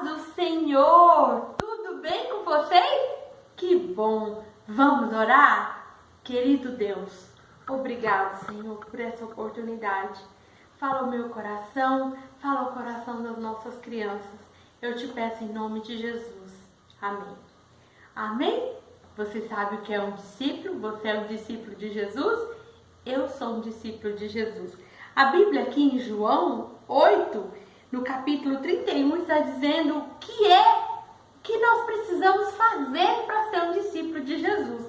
paz do Senhor! Tudo bem com vocês? Que bom! Vamos orar? Querido Deus, obrigado, Senhor, por essa oportunidade. Fala o meu coração, fala o coração das nossas crianças. Eu te peço em nome de Jesus. Amém. Amém? Você sabe o que é um discípulo? Você é um discípulo de Jesus? Eu sou um discípulo de Jesus. A Bíblia aqui em João 8, no capítulo 31, está dizendo o que nós precisamos fazer para ser um discípulo de Jesus.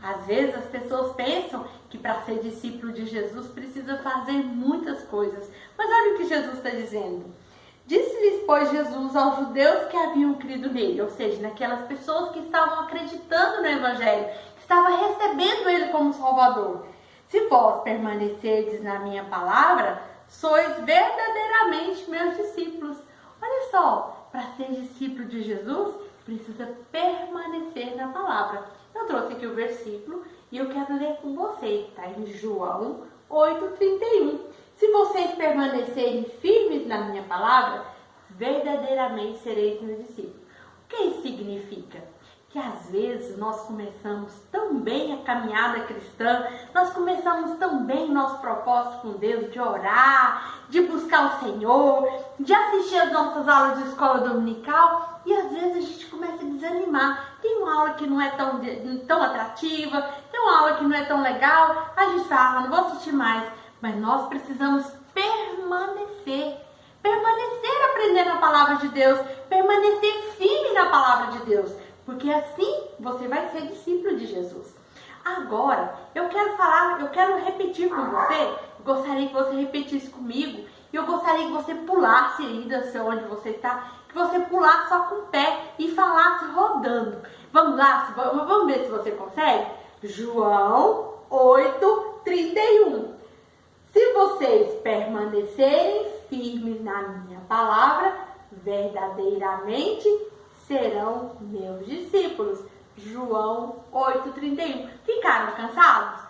Às vezes as pessoas pensam que para ser discípulo de Jesus precisa fazer muitas coisas. Mas olha o que Jesus está dizendo. Disse-lhes, pois, Jesus aos judeus que haviam crido nele, ou seja, naquelas pessoas que estavam acreditando no Evangelho, que estavam recebendo ele como Salvador. Se vós permanecerdes na minha palavra, sois verdadeiramente meus discípulos. Olha só, para ser discípulo de Jesus, precisa permanecer na palavra. Eu trouxe aqui o versículo e eu quero ler com você. Está em João 8,31. Se vocês permanecerem firmes na minha palavra, verdadeiramente sereis meus discípulos. O que isso significa? Que às vezes nós começamos tão bem a caminhada cristã, nós começamos tão bem o nosso propósito com Deus, de orar, de buscar o Senhor, de assistir as nossas aulas de escola dominical, e às vezes a gente começa a desanimar. Tem uma aula que não é tão atrativa, tem uma aula que não é tão legal, a gente fala, não vou assistir mais. Mas nós precisamos permanecer aprendendo a palavra de Deus, permanecer firme na palavra de Deus, porque assim você vai ser discípulo de Jesus. Agora, eu quero repetir com você, eu gostaria que você repetisse comigo, e eu gostaria que você pulasse aí da onde você está, que você pulasse só com o pé e falasse rodando. Vamos lá, vamos ver se você consegue? João 8,31. Se vocês permanecerem firmes na minha palavra, verdadeiramente serão meus discípulos. João 8,31. Ficaram cansados?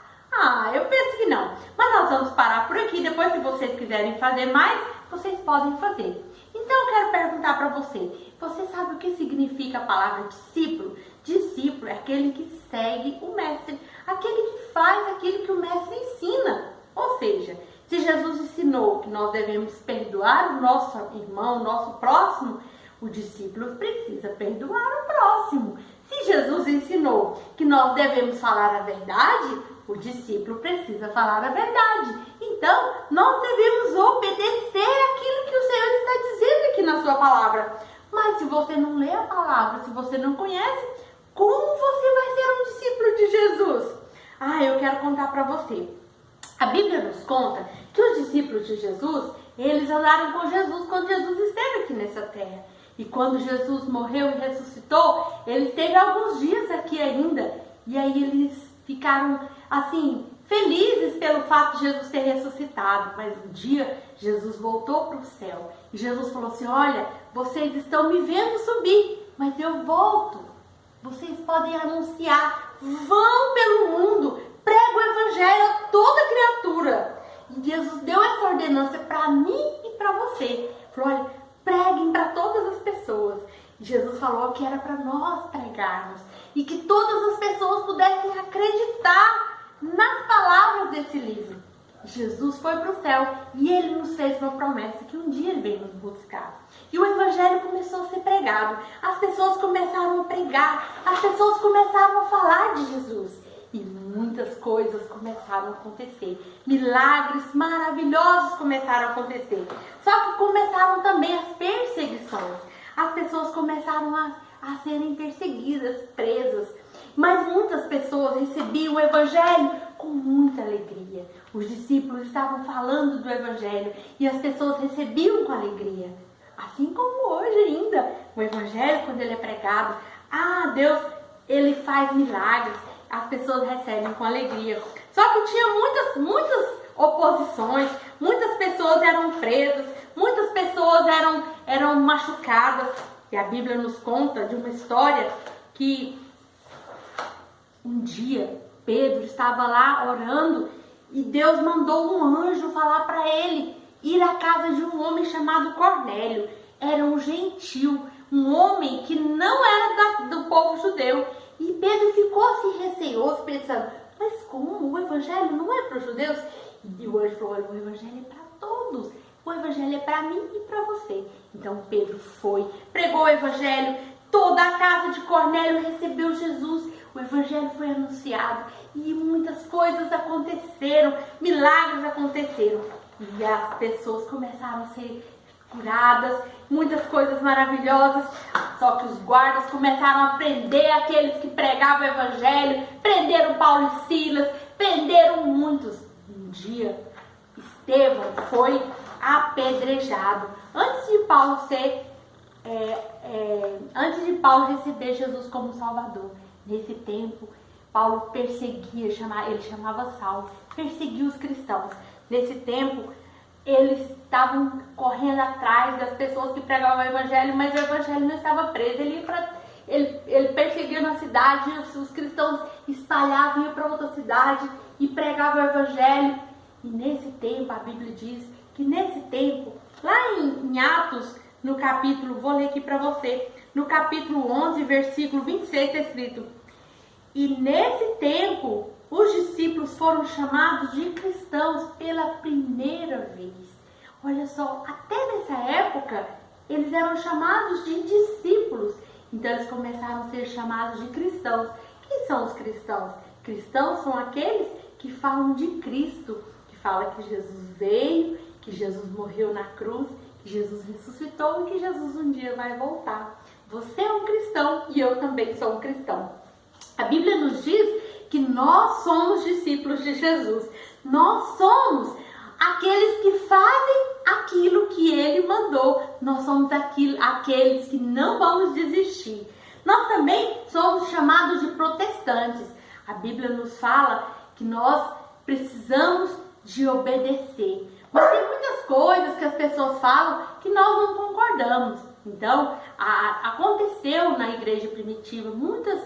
Eu penso que não. Mas nós vamos parar por aqui. Depois, se vocês quiserem fazer mais, vocês podem fazer. Então, eu quero perguntar para você. Você sabe o que significa a palavra discípulo? Discípulo é aquele que segue o mestre. Aquele que faz aquilo que o mestre ensina. Ou seja, se Jesus ensinou que nós devemos perdoar o nosso irmão, o nosso próximo, o discípulo precisa perdoar o próximo. Se Jesus ensinou que nós devemos falar a verdade, o discípulo precisa falar a verdade. Então, nós devemos obedecer aquilo que o Senhor está dizendo aqui na sua palavra. Mas se você não lê a palavra, se você não conhece, como você vai ser um discípulo de Jesus? Eu quero contar para você. A Bíblia nos conta que os discípulos de Jesus, eles andaram com Jesus quando Jesus esteve aqui nessa terra. E quando Jesus morreu e ressuscitou, ele esteve alguns dias aqui ainda. E aí eles ficaram, assim, felizes pelo fato de Jesus ter ressuscitado. Mas um dia, Jesus voltou para o céu. E Jesus falou assim, olha, vocês estão me vendo subir, mas eu volto. Vocês podem anunciar, vão pelo mundo, prega o evangelho a toda criatura. E Jesus deu essa ordenança para mim e para você. Falou, olha, preguem para todas as pessoas. E Jesus falou que era para nós pregarmos. E que todas as pessoas pudessem acreditar nas palavras desse livro. Jesus foi para o céu e ele nos fez uma promessa que um dia ele veio nos buscar. E o evangelho começou a ser pregado. As pessoas começaram a pregar. As pessoas começaram a falar de Jesus. E muitas coisas começaram a acontecer. Milagres maravilhosos começaram a acontecer. Só que começaram também as perseguições. As pessoas começaram a serem perseguidas, presas. Mas muitas pessoas recebiam o evangelho com muita alegria. Os discípulos estavam falando do evangelho e as pessoas recebiam com alegria. Assim como hoje ainda, o evangelho, quando ele é pregado, Deus, ele faz milagres. As pessoas recebem com alegria. Só que tinha muitas oposições, muitas pessoas eram presas, muitas pessoas eram machucadas. E a Bíblia nos conta de uma história que um dia Pedro estava lá orando e Deus mandou um anjo falar para ele ir à casa de um homem chamado Cornélio. era um gentil, um homem que não era do povo judeu. E Pedro ficou assim receoso, pensando, mas como? O evangelho não é para os judeus? E o anjo falou, o evangelho é para todos. O evangelho é para mim e para você. Então Pedro foi, pregou o evangelho, toda a casa de Cornélio recebeu Jesus. O evangelho foi anunciado e muitas coisas aconteceram, milagres aconteceram. E as pessoas começaram a ser curadas, muitas coisas maravilhosas. Só que os guardas começaram a prender aqueles que pregavam o evangelho, prenderam Paulo e Silas, prenderam muitos. Um dia, Estevão foi apedrejado. Antes de Paulo receber Jesus como Salvador. Nesse tempo, Paulo perseguia, ele chamava Saulo, perseguia os cristãos. Nesse tempo, eles estavam correndo atrás das pessoas que pregavam o evangelho, mas o evangelho não estava preso. Ele perseguia na cidade, os cristãos espalhavam, iam para outra cidade e pregavam o evangelho. E nesse tempo, a Bíblia diz que nesse tempo, lá em Atos, no capítulo, vou ler aqui para você, no capítulo 11, versículo 26, está escrito: e nesse tempo, os discípulos foram chamados de cristãos pela primeira vez. Olha só, até nessa época, eles eram chamados de discípulos. Então, eles começaram a ser chamados de cristãos. Quem são os cristãos? Cristãos são aqueles que falam de Cristo, que falam que Jesus veio, que Jesus morreu na cruz, que Jesus ressuscitou e que Jesus um dia vai voltar. Você é um cristão e eu também sou um cristão. A Bíblia nos diz que nós somos discípulos de Jesus. Nós somos aqueles que fazem aquilo que Ele mandou. Nós somos aqueles que não vamos desistir. Nós também somos chamados de protestantes. A Bíblia nos fala que nós precisamos de obedecer. Mas tem muitas coisas que as pessoas falam que nós não concordamos. Então, aconteceu na igreja primitiva muitas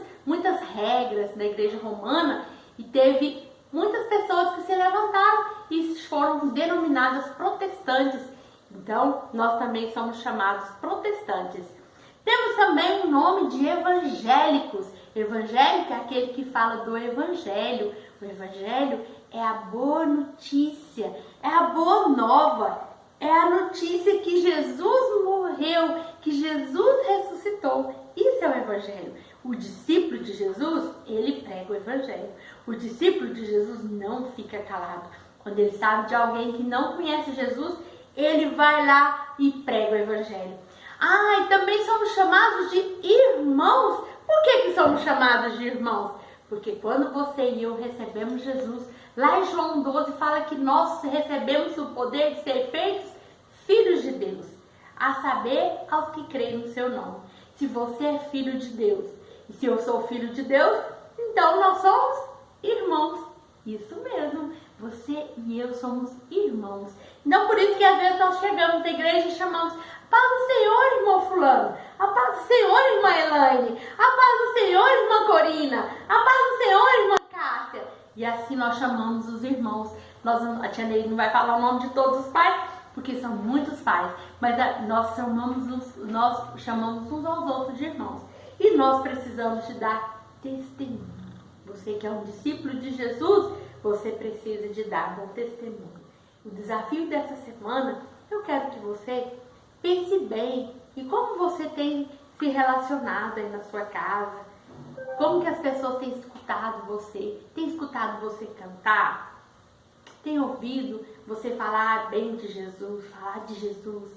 regras na igreja romana e teve muitas pessoas que se levantaram e foram denominadas protestantes. Então, nós também somos chamados protestantes. Temos também o nome de evangélicos. Evangélico é aquele que fala do evangelho. O evangelho é a boa notícia, é a boa nova, é a notícia que Jesus morreu, que Jesus ressuscitou. Isso é o evangelho. O discípulo de Jesus, ele prega o evangelho. O discípulo de Jesus não fica calado. Quando ele sabe de alguém que não conhece Jesus, ele vai lá e prega o evangelho. E também somos chamados de irmãos. Por que somos chamados de irmãos? Porque quando você e eu recebemos Jesus, lá em João 12 fala que nós recebemos o poder de ser feitos filhos de Deus, a saber, aos que creem no seu nome. Se você é filho de Deus, e se eu sou filho de Deus, então nós somos irmãos. Isso mesmo, você e eu somos irmãos. Então por isso que às vezes nós chegamos na igreja e chamamos: a paz do Senhor, irmão fulano, a paz do Senhor, irmã Elaine, a paz do Senhor, irmã Corina, a paz do Senhor, irmã Cássia. E assim nós chamamos os irmãos. A tia Neide não vai falar o nome de todos os pais, porque são muitos pais, mas nós chamamos uns aos outros de irmãos. E nós precisamos de dar testemunho. Você que é um discípulo de Jesus, você precisa de dar bom testemunho. O desafio dessa semana, eu quero que você pense bem em como você tem se relacionado aí na sua casa. Como que as pessoas têm escutado você cantar? Tem ouvido você falar bem de Jesus, falar de Jesus?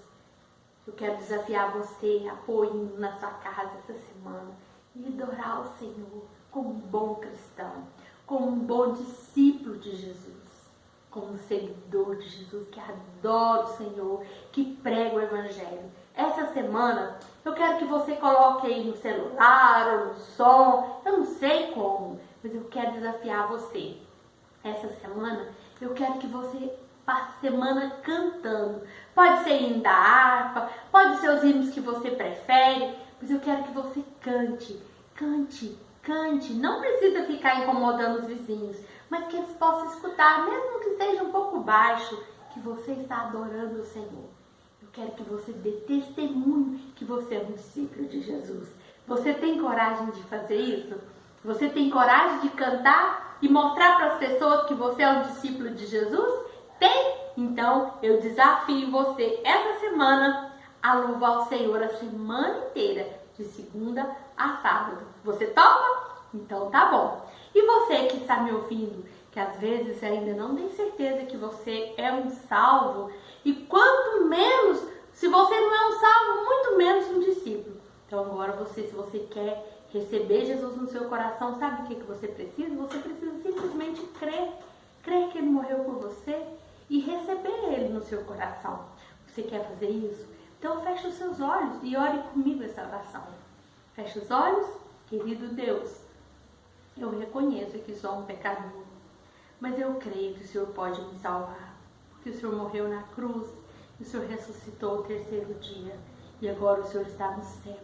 Eu quero desafiar você a pôr hino na sua casa essa semana e adorar o Senhor como um bom cristão, como um bom discípulo de Jesus, como um seguidor de Jesus que adora o Senhor, que prega o Evangelho. Essa semana eu quero que você coloque aí no celular ou no som, eu não sei como, mas eu quero desafiar você. Essa semana eu quero que você passe a semana cantando. Pode ser hino da harpa, pode ser os hinos que você prefere, mas eu quero que você cante, cante, cante. Não precisa ficar incomodando os vizinhos, mas que eles possam escutar, mesmo que seja um pouco baixo, que você está adorando o Senhor. Eu quero que você dê testemunho que você é um discípulo de Jesus. Você tem coragem de fazer isso? Você tem coragem de cantar e mostrar para as pessoas que você é um discípulo de Jesus? Tem? Então eu desafio você essa semana a louvar o Senhor a semana inteira, de segunda a sábado. Você topa? Então tá bom. E você que está me ouvindo, que às vezes ainda não tem certeza que você é um salvo, e quanto menos, se você não é um salvo, muito menos um discípulo. Então agora você, se você quer receber Jesus no seu coração, sabe o que você precisa? Você precisa simplesmente crer. Crer que Ele morreu por você e receber Ele no seu coração. Você quer fazer isso? Então feche os seus olhos e ore comigo essa oração. Feche os olhos, querido Deus. Eu reconheço que sou um pecador, mas eu creio que o Senhor pode me salvar, porque o Senhor morreu na cruz, e o Senhor ressuscitou ao terceiro dia, e agora o Senhor está no céu,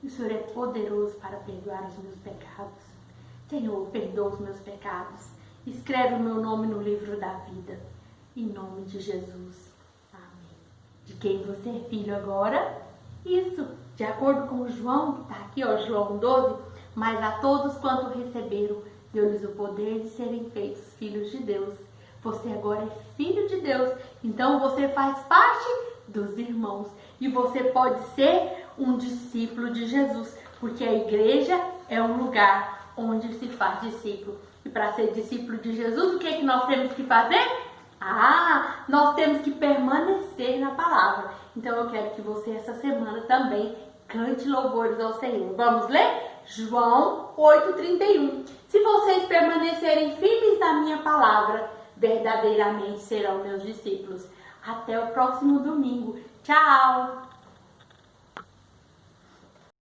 e o Senhor é poderoso para perdoar os meus pecados. Senhor, perdoa os meus pecados, escreve o meu nome no livro da vida, em nome de Jesus. Amém. De quem você é filho agora? Isso, de acordo com João, que está aqui, ó, João 12, mas a todos quanto receberam, deu-lhes o poder de serem feitos filhos de Deus. Você agora é filho de Deus, então você faz parte dos irmãos. E você pode ser um discípulo de Jesus, porque a igreja é um lugar onde se faz discípulo. E para ser discípulo de Jesus, o que é que nós temos que fazer? Nós temos que permanecer na palavra. Então eu quero que você essa semana também cante louvores ao Senhor. Vamos ler? João 8,31. Se vocês permanecerem firmes na minha palavra, verdadeiramente serão meus discípulos. Até o próximo domingo. Tchau!